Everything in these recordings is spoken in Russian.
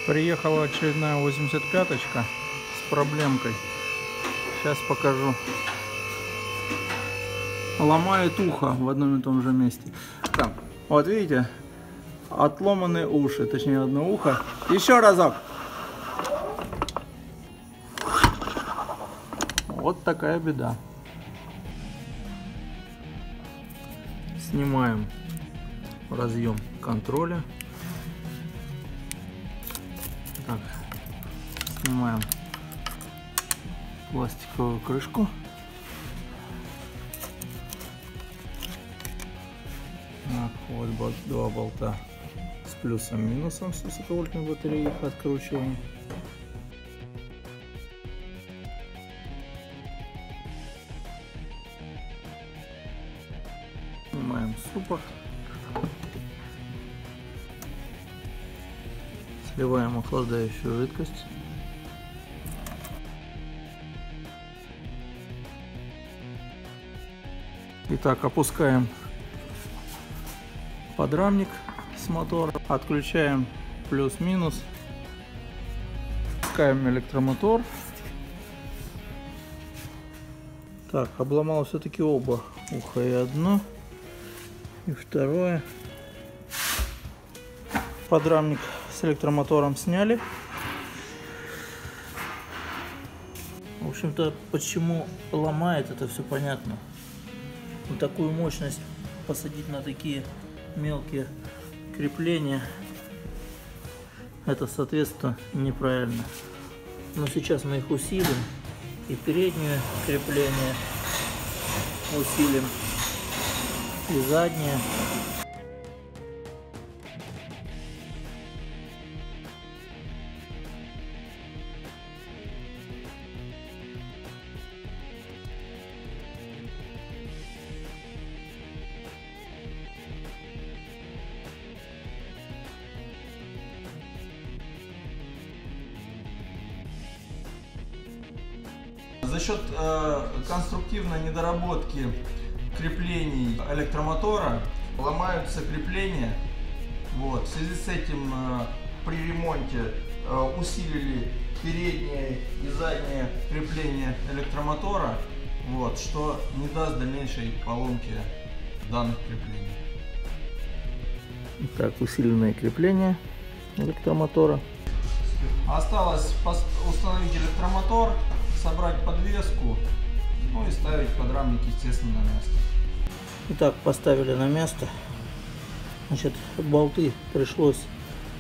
Приехала очередная 85-очка с проблемкой. Сейчас покажу. Ломает ухо в одном и том же месте. Там, вот видите, отломаны уши, точнее одно ухо. Еще разок. Вот такая беда. Снимаем разъем контроля. Так, снимаем пластиковую крышку. Так, вот два болта с плюсом-минусом с высоковольтной батареи, их откручиваем. Снимаем суппорт. Сливаем охлаждающую жидкость. Итак, опускаем подрамник с мотора, отключаем плюс-минус, опускаем электромотор. Так, обломал все-таки оба уха, и одно, и второе. Подрамник с электромотором сняли. В общем-то, почему ломает, это все понятно. Но такую мощность посадить на такие мелкие крепления, это, соответственно, неправильно. Но сейчас мы их усилим, и переднее крепление усилим, и заднее. За счет конструктивной недоработки креплений электромотора ломаются крепления. Вот. В связи с этим при ремонте усилили переднее и заднее крепление электромотора, вот, что не даст дальнейшей поломки данных креплений. Так, усиленное крепление электромотора. Осталось установить электромотор, собрать подвеску, ну и ставить подрамник, естественно, на место. Итак, поставили на место. Значит, болты пришлось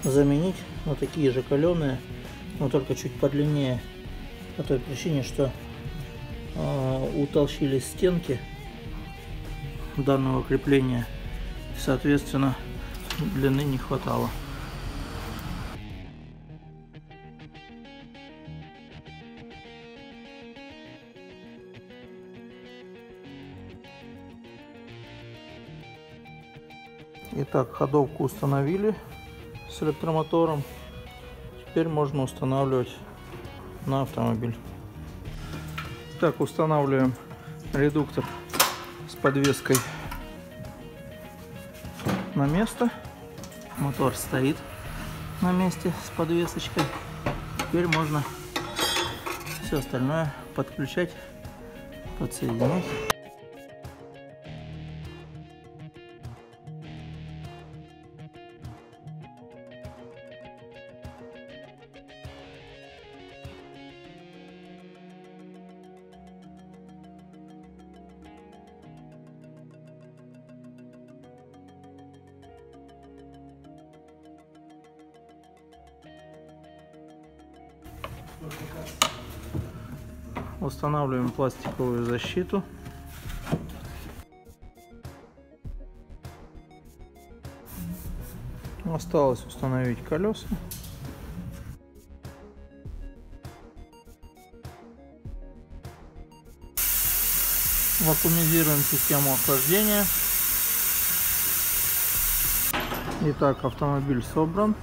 заменить на такие же каленые, но только чуть подлиннее, по той причине, что утолщились стенки данного крепления, соответственно, длины не хватало. Итак, ходовку установили с электромотором. Теперь можно устанавливать на автомобиль. Так, устанавливаем редуктор с подвеской на место. Мотор стоит на месте с подвесочкой. Теперь можно все остальное подключать, подсоединять. Устанавливаем пластиковую защиту. Осталось установить колеса. Вакуумизируем систему охлаждения. Итак, автомобиль собран.